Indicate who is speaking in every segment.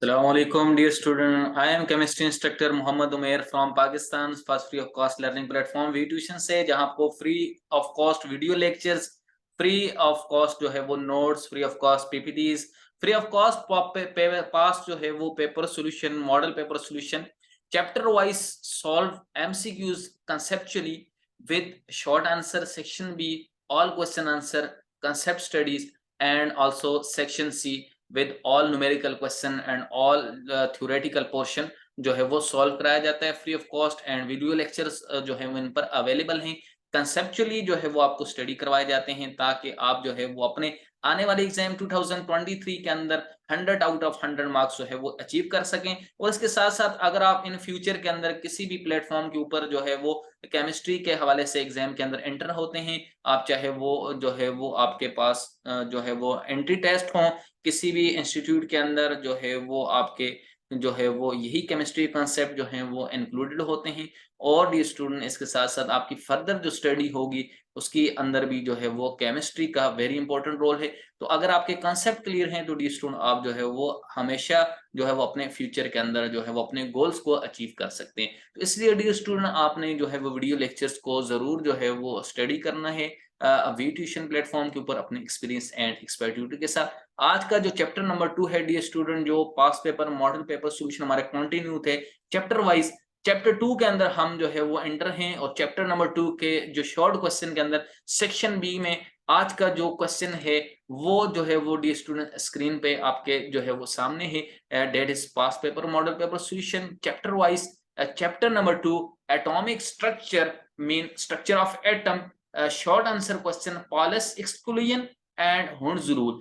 Speaker 1: Assalamualaikum, dear student. I am chemistry instructor Mohammad Umair from Pakistan first free of cost learning platform V tuition से, जहां आपको free of cost video lectures, free of cost जो है वो notes, free of cost PPTs, free of cost past जो है वो paper solution, model paper solution, chapter wise solve MCQs conceptually with short answer, section B all question answer, concept studies, and also section C with all numerical question and all theoretical portion जो है वो solve कराया जाता है free of cost. And video lectures जो है वो इन पर अवेलेबल हैं। कंसेप्चुअली जो है वो आपको स्टडी करवाए जाते हैं ताकि आप जो है वो अपने आने वाले एग्जाम 2023 के अंदर 100 आउट ऑफ 100 मार्क्स जो है वो अचीव कर सकें। और इसके साथ साथ अगर आप इन फ्यूचर के अंदर किसी भी प्लेटफॉर्म के ऊपर जो है वो केमिस्ट्री के हवाले से एग्जाम के अंदर एंटर होते हैं, आप चाहे वो जो है वो आपके पास जो है वो एंट्री टेस्ट हो किसी भी इंस्टीट्यूट के अंदर, जो है वो आपके जो है वो यही केमिस्ट्री कॉन्सेप्ट जो है वो इंक्लूडेड होते हैं। और डी स्टूडेंट इसके साथ साथ आपकी फर्दर जो स्टडी होगी उसकी अंदर भी जो है वो केमिस्ट्री का वेरी इंपॉर्टेंट रोल है। तो अगर आपके कॉन्सेप्ट क्लियर हैं तो डी स्टूडेंट आप जो है वो हमेशा जो है वो अपने फ्यूचर के अंदर जो है वो अपने गोल्स को अचीव कर सकते हैं। तो इसलिए डी स्टूडेंट आपने जो है वो वीडियो लेक्चर्स को जरूर जो है वो स्टडी करना है वी ट्यूशन प्लेटफॉर्म के ऊपर अपने एक्सपीरियंस एंड एक्सपर्टीज के साथ। आज का जो चैप्टर नंबर 2 है डी स्टूडेंट, जो पास पेपर मॉडल पेपर सॉल्यूशन हमारे कंटिन्यू थे चैप्टर वाइज, चैप्टर 2 के अंदर हम जो है वो एंटर हैं। और चैप्टर नंबर 2 के जो शॉर्ट क्वेश्चन के अंदर सेक्शन बी में आज का जो क्वेश्चन है वो जो है वो डी स्टूडेंट स्क्रीन पे आपके जो है वो सामने है। That is past paper model paper solution chapter wise. Chapter number 2 atomic structure mean structure of atom, short answer question Pauli's exclusion and Hund's rule.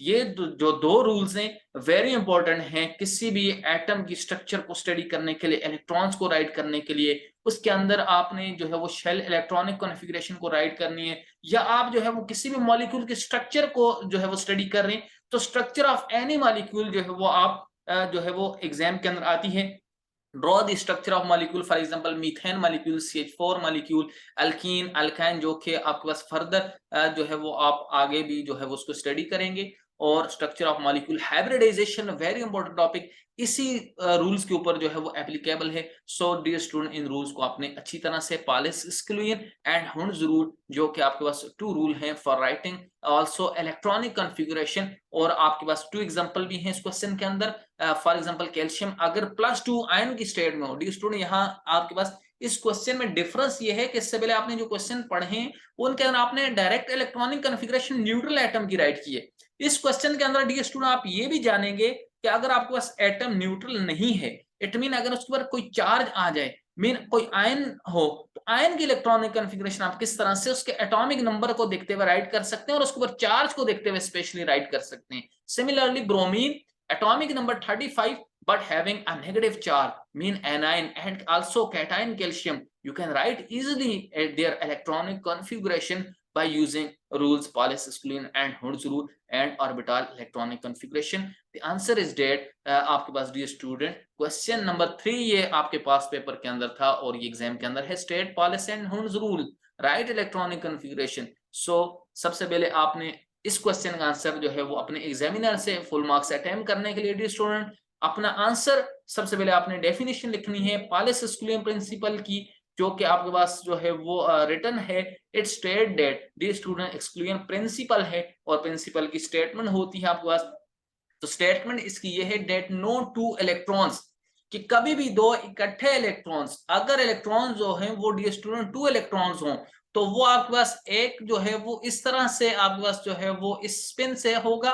Speaker 1: ये जो दो रूल्स हैं वेरी इंपॉर्टेंट हैं किसी भी एटम की स्ट्रक्चर को स्टडी करने के लिए, इलेक्ट्रॉन्स को राइट करने के लिए। उसके अंदर आपने जो है वो शेल इलेक्ट्रॉनिक कॉन्फ़िगरेशन को राइट करनी है, या आप जो है वो किसी भी मॉलिक्यूल के स्ट्रक्चर को जो है वो स्टडी कर रहे हैं तो स्ट्रक्चर ऑफ एनी मॉलिक्यूल जो है वो आप जो है वो एग्जाम के अंदर आती है। Draw the structure of molecule, for example methane molecule, CH4 molecule, alkyne, alkyne, जो कि आपके पास फर्दर जो है वो आप आगे भी जो है वो उसको स्टडी करेंगे। और structure of molecule hybridization very important topic, इसी रूल्स के ऊपर जो है वो एप्लीकेबल है। सो डियर स्टूडेंट इन रूल्स को आपने अच्छी तरह से Pauli's exclusion and Hund's rule, जो कि आपके पास 2 रूल हैं for writing also electronic configuration. और आपके पास 2 एग्जांपल भी हैं इस क्वेश्चन के अंदर। फॉर एग्जांपल कैल्शियम अगर +2 आयन की स्टेट में हो, डी स्टूडेंट यहाँ आपके पास इस क्वेश्चन में डिफरेंस ये है कि इससे पहले आपने जो क्वेश्चन पढ़े हैं उनके अंदर आपने direct electronic configuration neutral atom की राइट की है। इस क्वेश्चन के अंदर डी स्टूडेंट आप ये भी जानेंगे कि अगर आपके पास एटम न्यूट्रल नहीं है, इट मीन अगर उसके ऊपर कोई चार्ज आ जाए, मीन कोई आयन हो, तो आयन की इलेक्ट्रॉनिक कॉन्फ़िगरेशन आप किस तरह से उसके एटॉमिक नंबर को देखते हुए राइट कर सकते हैं और उसके ऊपर चार्ज को देखते हुए स्पेशली राइट कर सकते हैं। Similarly bromine atomic number 35 but having a negative charge mean anion, and also cation calcium, you can write easily their electronic configuration by using rules Pauli exclusion and Hund's rule and orbital electronic configuration. The answer is that आपके पास dear student question number 3 ये आपके पास paper के अंदर था और ये exam के अंदर है state Pauli's and Hund's rule right electronic configuration. So सबसे पहले आपने इस क्वेश्चन का आंसर जो है वो अपने एग्जामिनर से फुल मार्क्स अटेम्प्ट करने के लिए डियर स्टूडेंट अपना आंसर सबसे पहले आपने डेफिनेशन लिखनी है पालिस एक्सक्लूजन प्रिंसिपल की, जो कि आपके पास जो है वो रिटन है। It state that dear student exclusion principle है और प्रिंसिपल की स्टेटमेंट होती है आपके पास। तो स्टेटमेंट इसकी ये है दैट नो टू इलेक्ट्रॉन्स, कि कभी भी दो इकट्ठे इलेक्ट्रॉन्स, अगर इलेक्ट्रॉन्स जो हैं वो डियर स्टूडेंट 2 इलेक्ट्रॉन्स हों तो वो आपके पास एक जो है वो इस तरह से आपके पास जो है वो इस स्पिन से होगा।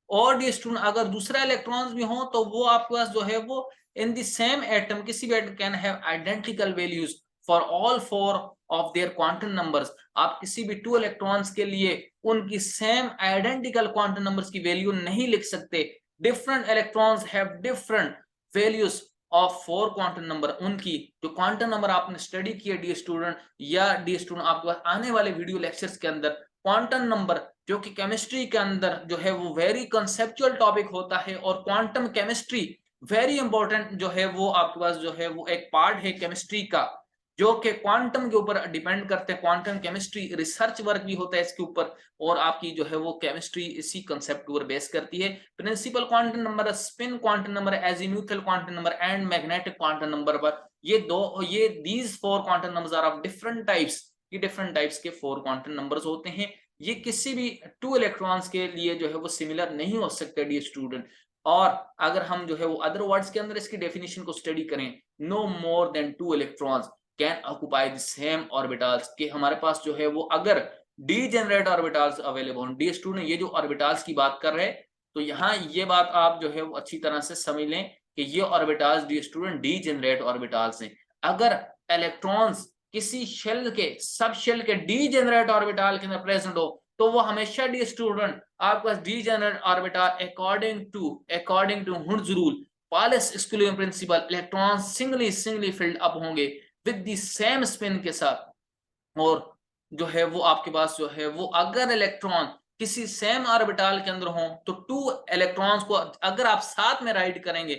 Speaker 1: और डी स्टूडेंट अगर दूसरा इलेक्ट्रॉन्स भी हो तो वो आपके पास जो है वो इन द सेम एटम, किसी भी atom can have identical values for all 4 of their quantum numbers. आप किसी भी 2 इलेक्ट्रॉन्स के लिए उनकी सेम आइडेंटिकल क्वांटम नंबर्स की वैल्यू नहीं लिख सकते। Different electrons have different values of 4 quantum number. उनकी जो क्वांटम नंबर आपने स्टडी किया डी स्टूडेंट, या डी स्टूडेंट आपके पास आने वाले वीडियो लेक्चर्स के अंदर क्वांटम नंबर, जो कि केमिस्ट्री के अंदर जो है वो वेरी कंसेप्चुअल टॉपिक होता है और क्वांटम केमिस्ट्री वेरी इंपॉर्टेंट जो है वो आपके पास जो है वो एक पार्ट है केमिस्ट्री का, जो कि क्वांटम के ऊपर डिपेंड करते हैं। क्वांटम केमिस्ट्री रिसर्च वर्क भी होता है इसके ऊपर, और आपकी जो है वो केमिस्ट्री इसी कंसेप्ट के ऊपर बेस करती है। Principal quantum number, spin quantum number, azimuthal quantum number and magnetic quantum number पर ये these 4 quantum numbers are of different types. ये डिफरेंट टाइप्स के 4 क्वांटम नंबर्स होते हैं। ये किसी भी 2 इलेक्ट्रॉन्स के लिए जो है वो सिमिलर नहीं हो सकते डियर स्टूडेंट। और अगर हम जो है वो अदर वर्ड्स के अंदर इसकी डेफिनेशन को स्टडी करें, no more than 2 electrons can occupy the same orbitals, कि हमारे पास जो है वो अगर डीजेनरेट ऑर्बिटल्स अवेलेबल हो। डी स्टूडेंट ये जो ऑर्बिटल्स की बात कर रहे हैं, तो यहाँ ये बात आप जो है वो अच्छी तरह से समझ लें कि ये orbitals dear student degenerate orbitals हैं। अगर इलेक्ट्रॉन्स किसी शेल के सब शेल के डीजेनरेट ऑर्बिटल के अंदर प्रेजेंट हो, तो वो हमेशा डी स्टूडेंट आपके पास degenerate orbital according to Hund's rule, Pauli's exclusion principle, electron singly filled up होंगे विद द सेम स्पिन के साथ। और जो है वो आपके पास जो है वो अगर इलेक्ट्रॉन किसी सेम ऑर्बिटल के अंदर हो, तो 2 इलेक्ट्रॉन्स को अगर आप साथ में राइट करेंगे,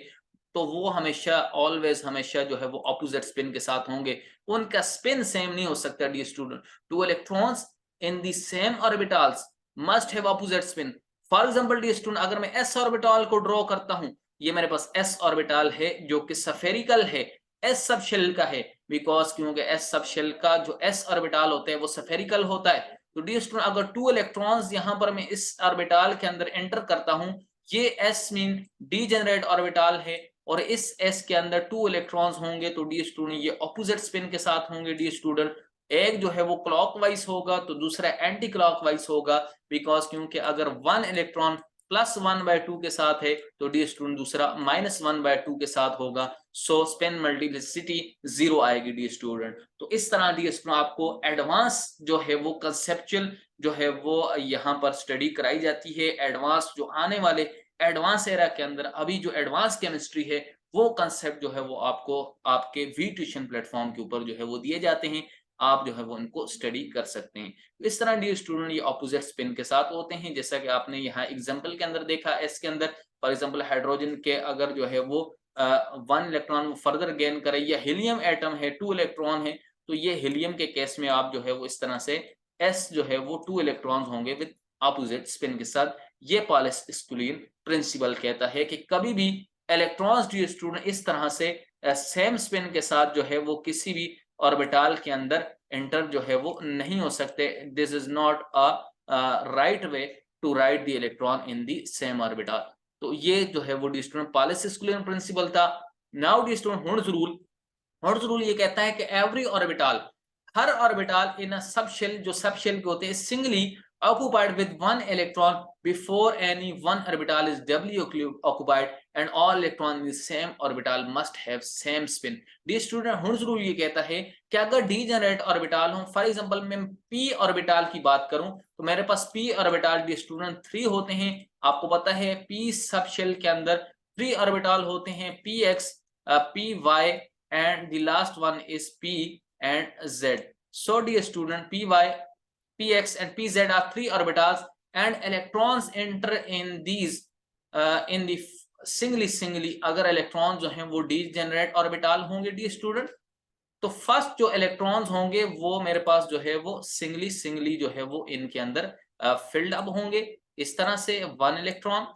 Speaker 1: तो वो हमेशा ऑलवेज हमेशा जो है वो ऑपोजिट स्पिन के साथ होंगे। उनका स्पिन सेम नहीं हो सकता dear student. 2 electrons in the same orbitals must have opposite spin. For example dear student, अगर मैं एस ऑर्बिटल को ड्रॉ करता हूं, ये मेरे पास एस ऑर्बिटल है जो कि स्फेरिकल है, एस सब शेल का है, बिकॉज क्योंकि एस सब शेल का जो एस ऑर्बिटल होता है वो स्फेरिकल होता है। तो डियर स्टूडेंट, अगर 2 इलेक्ट्रॉन्स यहां पर मैं इस ऑर्बिटल के अंदर एंटर करता हूं, ये एस मीन डीजेनरेट ऑर्बिटल है, और इस एस के अंदर 2 इलेक्ट्रॉन्स होंगे, तो डी स्टूडेंट ये ऑपोजिट स्पिन के साथ होंगे डी स्टूडेंट। एक जो है वो क्लॉकवाइज होगा तो दूसरा एंटी क्लॉकवाइज होगा, बिकॉज क्योंकि अगर 1 इलेक्ट्रॉन +1/2 के साथ है, तो डी स्टूडेंट दूसरा -1/2 के साथ होगा। सो स्पिन मल्टीप्लिसिटी 0 आएगी डी स्टूडेंट। तो इस तरह डी स्टूडेंट आपको एडवांस जो है वो कंसेप्चुअल जो है वो यहाँ पर स्टडी कराई जाती है। एडवांस जो आने वाले एडवांस एरा के अंदर अभी जो एडवांस केमिस्ट्री है, वो कंसेप्ट जो है वो आपको आपके वी ट्यूशन प्लेटफॉर्म के ऊपर जो है वो दिए जाते हैं। आप जो है वो इनको स्टडी कर सकते हैं। इस तरह डियर स्टूडेंट ये ऑपोजिट स्पिन के साथ होते हैं, जैसा कि आपने यहाँ एग्जांपल के अंदर देखा। एस के अंदर फॉर एग्जांपल हाइड्रोजन के अगर जो है वो 1 इलेक्ट्रॉन फर्दर गेन करे, या हीलियम एटम है 2 इलेक्ट्रॉन है, तो ये हीलियम के केस में आप जो है वो इस तरह से एस जो है वो 2 इलेक्ट्रॉन्स होंगे विद ऑपोजिट स्पिन के साथ। ये पॉलिस एक्सक्लूजन प्रिंसिपल कहता है कि कभी भी इलेक्ट्रॉन्स डियर स्टूडेंट इस तरह से सेम स्पिन के साथ जो है वो किसी भी ऑर्बिटल के अंदर एंटर जो है वो नहीं हो सकते। This is not a right way to write the electron in the same orbital. तो ये जो है वो dear student Pauli's exclusion principle था। Now dear student Hund's rule ये कहता है कि एवरी ऑर्बिटल, हर orbital in a subshell, जो सब शेल के होते हैं, singly occupied with 1 electron before any one orbital is doubly occupied, and all electrons in the same orbital must have same spin। Dear student, hoods rule ये कहता है कि अगर degenerate orbital हो, फॉर एग्जांपल मैं p ऑर्बिटल की बात करूं, तो मेरे पास p ऑर्बिटल डियर स्टूडेंट 3 होते हैं। आपको पता है p सब शेल के अंदर 3 ऑर्बिटल होते हैं, px, py and the last one is p and z। So dear student, py, px and pz are 3 orbitals, and electrons enter in these in the singly अगर इलेक्ट्रॉन जो हैं वो degenerate orbital होंगे dear student, तो first जो electrons होंगे वो मेरे पास जो है वो सिंगली जो है वो इनके अंदर फिल्ड अप होंगे, इस तरह से 1 electron.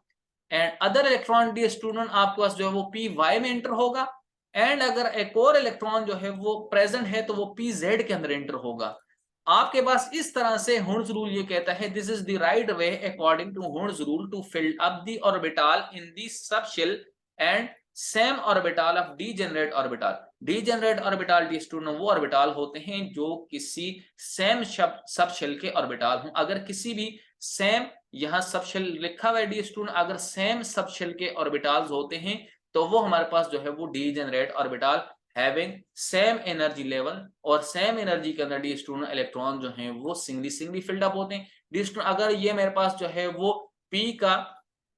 Speaker 1: And other electron D student आपके पास जो है वो पी वाई में एंटर होगा, एंड अगर एक और इलेक्ट्रॉन जो है वो प्रेजेंट है तो वो पी जेड के अंदर एंटर होगा। आपके पास इस तरह से हुड्स रूल ये कहता है, this is the right way according to Hund's rule to fill up the orbital in the sub shell and same orbital of degenerate orbital. Degenerate orbital dear student वो orbital होते हैं जो किसी same सब shell के orbital हों। अगर किसी भी सेम, यहाँ सब शेल लिखा हुआ है डी स्टूडेंट, अगर सेम सब शेल के ऑर्बिटल्स होते हैं तो वो हमारे पास जो है वो degenerate orbital having same energy level, और सेम एनर्जी के अंदर डी स्टूडेंट इलेक्ट्रॉन जो हैं वो सिंगली फिल्ड अप होते हैं। डी स्टूडेंट अगर ये मेरे पास जो है वो p का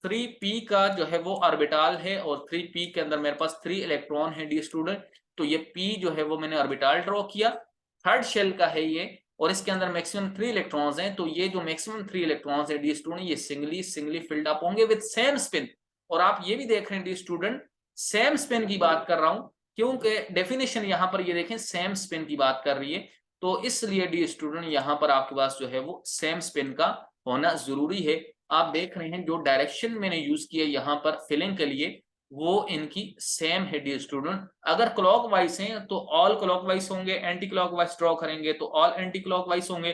Speaker 1: 3p का जो है वो ऑर्बिटल है, और 3p के अंदर मेरे पास 3 इलेक्ट्रॉन है डी स्टूडेंट, तो ये p जो है वो मैंने ऑर्बिटल ड्रॉ किया, थर्ड शेल का है ये, और इसके अंदर मैक्सिमम 3 इलेक्ट्रॉन्स हैं, तो ये जो मैक्सिमम 3 इलेक्ट्रॉन्स है डी स्टूडेंट ये सिंगली फिल्ड अप होंगे विद सेम स्पिन। और आप ये भी देख रहे हैं डी स्टूडेंट, सेम स्पिन की बात कर रहा हूं, क्योंकि डेफिनेशन यहाँ पर ये देखें सेम स्पिन की बात कर रही है, तो इसलिए डी स्टूडेंट यहाँ पर आपके पास जो है वो सेम स्पिन का होना जरूरी है। आप देख रहे हैं जो डायरेक्शन मैंने यूज किया यहाँ पर फिलिंग के लिए वो इनकी सेम है डी स्टूडेंट। अगर क्लॉकवाइज हैं तो ऑल क्लॉकवाइज होंगे, एंटी क्लॉकवाइज ड्रॉ करेंगे तो ऑल एंटी क्लॉकवाइज होंगे।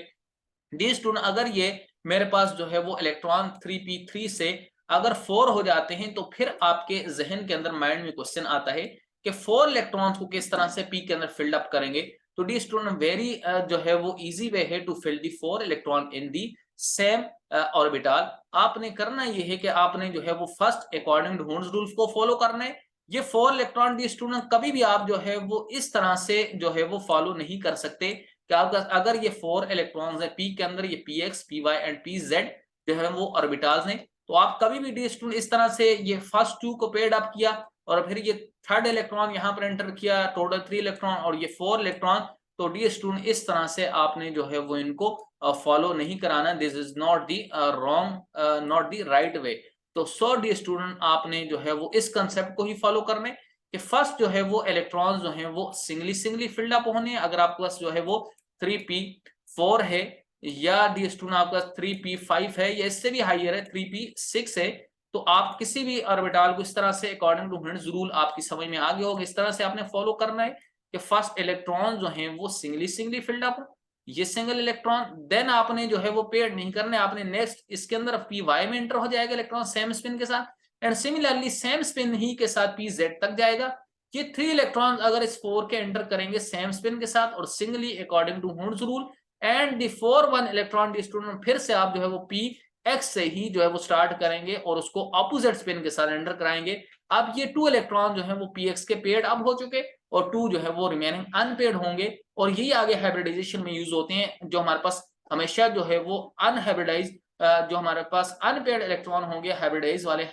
Speaker 1: डी स्टूडेंट अगर ये मेरे पास जो है वो इलेक्ट्रॉन 3p3 से अगर 4 हो जाते हैं तो फिर आपके जहन के अंदर माइंड में क्वेश्चन आता है कि 4 इलेक्ट्रॉन्स को किस तरह से p के अंदर फिल्ड अप करेंगे। तो डी स्टूडेंट वेरी जो है वो इजी वे है to fill the 4 electron in the same orbital. आपने करना ये है कि आपने जो है वो फर्स्ट अकॉर्डिंग टू हॉर्न्स रूल्स को फॉलो करना है। ये 4 इलेक्ट्रॉन डी स्टूडेंट कभी भी आप जो है वो इस तरह से जो है वो फॉलो नहीं कर सकते कि आपका अगर ये 4 इलेक्ट्रॉन्स है p के अंदर, ये px py एंड pz जो है वो ऑर्बिटल्स हैं, तो आप कभी भी डी स्टूडेंट इस तरह से ये फर्स्ट 2 को पेड अप किया और फिर ये थर्ड इलेक्ट्रॉन यहाँ पर एंटर किया, टोटल 3 इलेक्ट्रॉन और ये 4 इलेक्ट्रॉन, तो डी स्टूडेंट इस तरह से आपने जो है वो इनको फॉलो नहीं कराना। This is not the wrong, not the right way. तो सो डी स्टूडेंट आपने जो है वो इस कंसेप्ट को ही फॉलो करना है कि फर्स्ट जो है वो इलेक्ट्रॉन्स जो है वो सिंगली फिल्ड अप होने हैं। अगर आपके पास जो है वो 3p4 है या डी स्टूडेंट आपका 3p5 है या इससे भी हाइयर है 3p6 है, तो आप किसी भी ऑर्बिटल को इस तरह से अकॉर्डिंग टू हॉर्न्स रूल आपकी समझ में आ गया होगा, इस तरह से आपने फॉलो करना है कि फर्स्ट इलेक्ट्रॉन जो हैं वो सिंगली फिल्ड अप हो, ये सिंगल इलेक्ट्रॉन, देन आपने जो है वो पेड नहीं करना है, आपने नेक्स्ट इसके अंदर py में एंटर हो जाएगा इलेक्ट्रॉन सेम स्पिन के साथ एंड सिमिलरली सेम स्पिन ही के साथ pz तक जाएगा। ये 3 इलेक्ट्रॉन अगर इस 4 के एंटर करेंगे सेम स्पिन के साथ और singly according to horns rule and the 4 electron dear student फिर से आप जो है वो p x से ही जो है वो स्टार्ट करेंगे और उसको ऑपोजिट स्पिन के साथ एंटर कराएंगे। अब ये 2 इलेक्ट्रॉन जो है वो px के पेड अब हो चुके और 2 जो है वो रिमेनिंग अनपेड होंगे और यही आगे हाइब्रिडाइजेशन में यूज होते हैं। जो हमारे पास हमेशा जो है वो अनहाइब्रिडाइज जो हमारे पास अनपेड इलेक्ट्रॉन होंगे, हाइब्रिडाइज वाले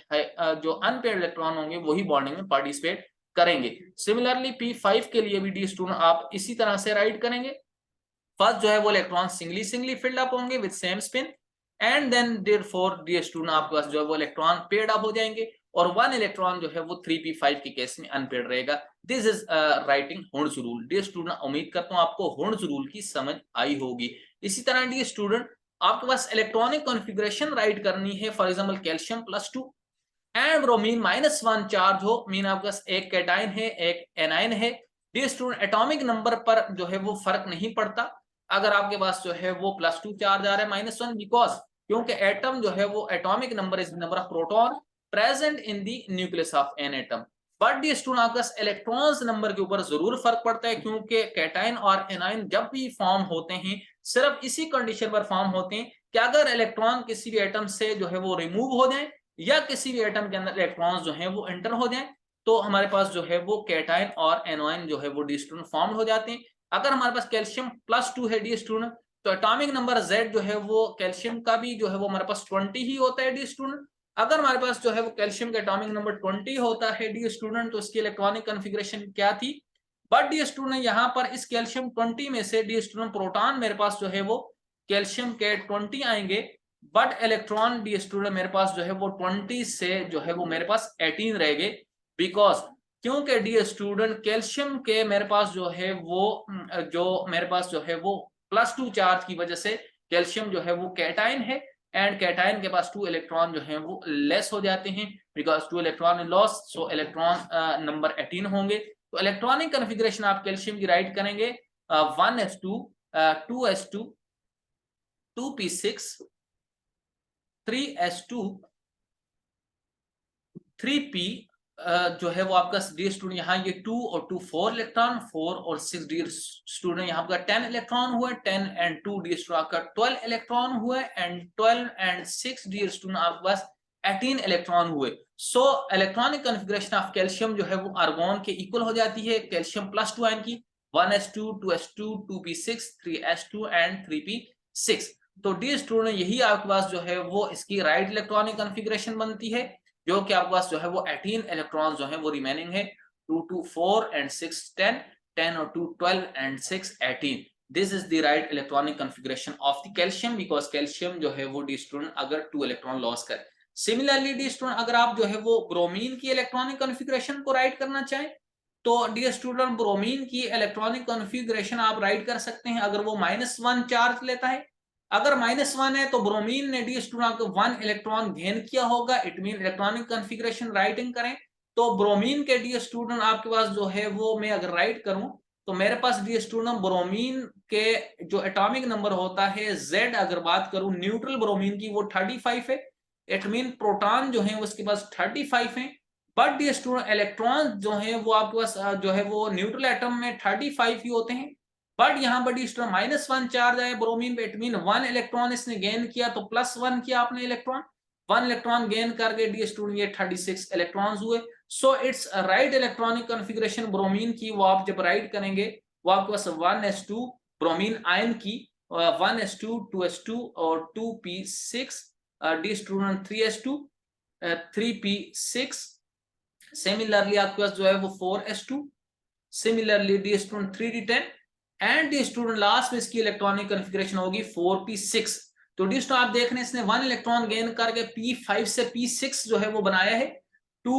Speaker 1: जो अनपेड इलेक्ट्रॉन होंगे वही बॉन्डिंग में पार्टिसिपेट करेंगे। सिमिलरली p5 के लिए भी डी स्टूडेंट आप इसी तरह से राइट करेंगे। फर्स्ट जो है वो इलेक्ट्रॉन सिंगली फिल्ड अप होंगे with same spin and then therefore dear student आपके पास जो है वो इलेक्ट्रॉन पेड अप हो जाएंगे और 1 इलेक्ट्रॉन जो है वो 3p5 के केस में अनपेड रहेगा। This is writing horns rule. Dear student उम्मीद करता हूं आपको हॉर्न्स रूल की समझ आई होगी। इसी तरह डी स्टूडेंट आपके पास इलेक्ट्रॉनिक कॉन्फ़िगरेशन राइट करनी है, for example calcium +2 and bromine -1 charge हो, मीन आपके पास एक कैटाइन है एक एनाइन है। डी स्टूडेंट एटॉमिक नंबर पर जो है वो फर्क नहीं पड़ता अगर आपके पास जो है वो +2 चार्ज आ रहा है -1, बिकॉज क्योंकि एटम जो है वो atomic number is number of proton present in the nucleus of an atom. But D student आपके पास इलेक्ट्रॉन्स नंबर के ऊपर जरूर फर्क पड़ता है क्योंकि कैटाइन और एनाइन जब भी फॉर्म होते हैं सिर्फ इसी कंडीशन पर फॉर्म होते हैं कि अगर इलेक्ट्रॉन किसी भी एटम से जो है वो रिमूव हो जाए या किसी भी एटम के अंदर इलेक्ट्रॉन्स जो है वो एंटर हो जाए तो हमारे पास जो है वो कैटाइन और एनोइन जो है वो डी स्टूडेंट फॉर्म हो जाते हैं। अगर हमारे पास कैल्शियम +2 है डी स्टूडेंट तो एटॉमिक नंबर Z जो है वो कैल्शियम का भी जो है वो हमारे पास 20 ही होता है डी स्टूडेंट। अगर हमारे पास जो है वो कैल्शियम का एटॉमिक नंबर 20 होता है डी स्टूडेंट तो इसकी इलेक्ट्रॉनिक कॉन्फ़िगरेशन क्या थी। बट डी स्टूडेंट यहाँ पर इस कैल्शियम 20 में से डी स्टूडेंट प्रोटॉन मेरे पास जो है वो कैल्शियम के 20 आएंगे बट इलेक्ट्रॉन डी स्टूडेंट मेरे पास जो है वो 20 से जो है वो मेरे पास 18 रहेंगे बिकॉज क्योंकि डी स्टूडेंट कैल्शियम के मेरे पास जो है वो जो मेरे पास जो है वो +2 चार्ज की वजह से कैल्शियम जो है वो कैटाइन है एंड कैटाइन के पास 2 इलेक्ट्रॉन जो है वो लेस हो जाते हैं because 2 electron loss, so electron number 18 होंगे। तो इलेक्ट्रॉनिक कॉन्फ़िगरेशन आप कैल्शियम की राइट करेंगे 1s2 2s2 2p6 3s2 3p जो है वो आपका डी स्टूडेंट यहाँ ये 2 और 2 4 इलेक्ट्रॉन 4 और 6 डी स्टूडेंट यहाँ आपका 10 इलेक्ट्रॉन हुआ 10 एंड 2 डी स्टूडेंट आपका 12 इलेक्ट्रॉन हुआ एंड 12 एंड 6 डी स्टूडेंट आपके पास 18 इलेक्ट्रॉन हुए। So electronic configuration of calcium जो है वो आर्गोन के इक्वल हो जाती है कैल्शियम +2 आयन की 1s2 2s2 2p6 3s2 and 3p6। तो डी स्टूडेंट यही आपके पास जो है वो इसकी राइट इलेक्ट्रॉनिक कॉन्फ़िगरेशन बनती है जो कि आपके पास जो है वो 18 इलेक्ट्रॉन्स जो है वो रिमेनिंग है 2 2 4 एंड 6 10 10 और 2 12 and 6 18। This is the right electronic configuration of the calcium because calcium जो है वो डी स्टूडेंट अगर 2 इलेक्ट्रॉन लॉस करे। सिमिलरली डी स्टूडेंट अगर आप जो है वो ब्रोमीन की इलेक्ट्रॉनिक कॉन्फ़िगरेशन को राइट करना चाहें तो डियर स्टूडेंट ब्रोमीन की इलेक्ट्रॉनिक कॉन्फ़िगरेशन आप राइट कर सकते हैं अगर वो -1 चार्ज लेता है। अगर -1 है तो ब्रोमीन ने डियर स्टूडेंट आपको 1 इलेक्ट्रॉन गेन किया होगा, it mean electronic configuration writing करें तो ब्रोमीन के डियर स्टूडेंट आपके पास जो है वो मैं अगर राइट करूं तो मेरे पास डियर स्टूडेंट ब्रोमीन के जो एटॉमिक नंबर होता है Z, अगर बात करूं न्यूट्रल ब्रोमीन की वो 35 है, इट मीन प्रोटॉन जो है उसके पास 35 है, बट डियर स्टूडेंट इलेक्ट्रॉन जो है वो आपके पास जो है वो न्यूट्रल एटम में 35 ही होते हैं, बट यहाँ पर डियर स्टूडेंट -1 चार्ज आया ब्रोमीन पे, इट मीन 1 इलेक्ट्रॉन इसने गेन किया तो +1 किया आपने इलेक्ट्रॉन, 1 इलेक्ट्रॉन गेन करके डियर स्टूडेंट ये 36 इलेक्ट्रॉन्स हुए। So it's right electronic configuration bromine की वो आप जब राइट करेंगे वो आपके पास 1s2 ब्रोमीन आयन की 1s2 2s2 और 2p6 dear student 3s2 3p6, similarly आपके पास जो है वो 4s2, similarly dear student 3d10 and dear student last में इसकी इलेक्ट्रॉनिक कॉन्फ़िगरेशन होगी 4p6। तो डी स्टूडेंट आप देख रहे हैं इसने 1 इलेक्ट्रॉन गेन करके p5 से p6 जो है वो बनाया है 2,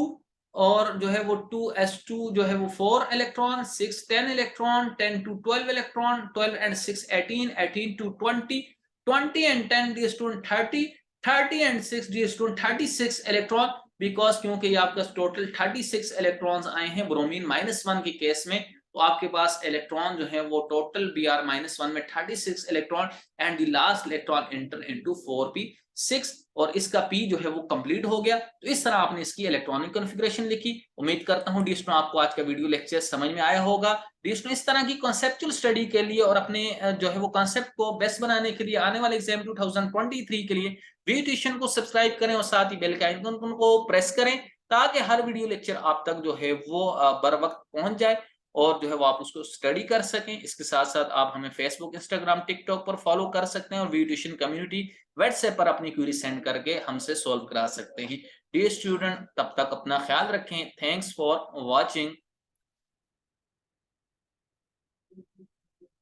Speaker 1: और जो है वो 2s2 जो है वो 4 electron, 6 10 electron, 10 to 12 electron, 12 and 6 18, 18 to 20, 20 and 10 dear student 30, 30 and 6 dear student 36 electron, because क्योंकि ये आपका टोटल 36 इलेक्ट्रॉन्स आए हैं ब्रोमीन -1 के केस में, तो आपके पास इलेक्ट्रॉन जो है वो टोटल Br -1 में 36 electron and the last electron enter into 4p6 और इसका P जो है वो कंप्लीट हो गया। तो इस तरह आपने इसकी इलेक्ट्रॉनिक कॉन्फ़िगरेशन लिखी। उम्मीद करता हूं डिस्टो आपको आज का वीडियो लेक्चर समझ में आया होगा। डिस्टो इस तरह की कॉन्सेप्चुअल स्टडी के लिए और अपने जो है वो कॉन्सेप्ट को बेस्ट बनाने के लिए आने वाले एग्जाम 2023 के लिए वी ट्यूशन को सब्सक्राइब करें और साथ ही बेल के आइकन को प्रेस करें ताकि हर वीडियो लेक्चर आप तक जो है वो बर वक्त पहुंच जाए और जो है वो आप उसको स्टडी कर सकें। इसके साथ साथ आप हमें फेसबुक, इंस्टाग्राम, टिकटॉक पर फॉलो कर सकते हैं और वी ट्यूशन कम्युनिटी व्हाट्सएप पर अपनी क्वेरी सेंड करके हमसे सॉल्व करा सकते हैं। डियर स्टूडेंट, तब तक अपना ख्याल रखें। Thanks for watching.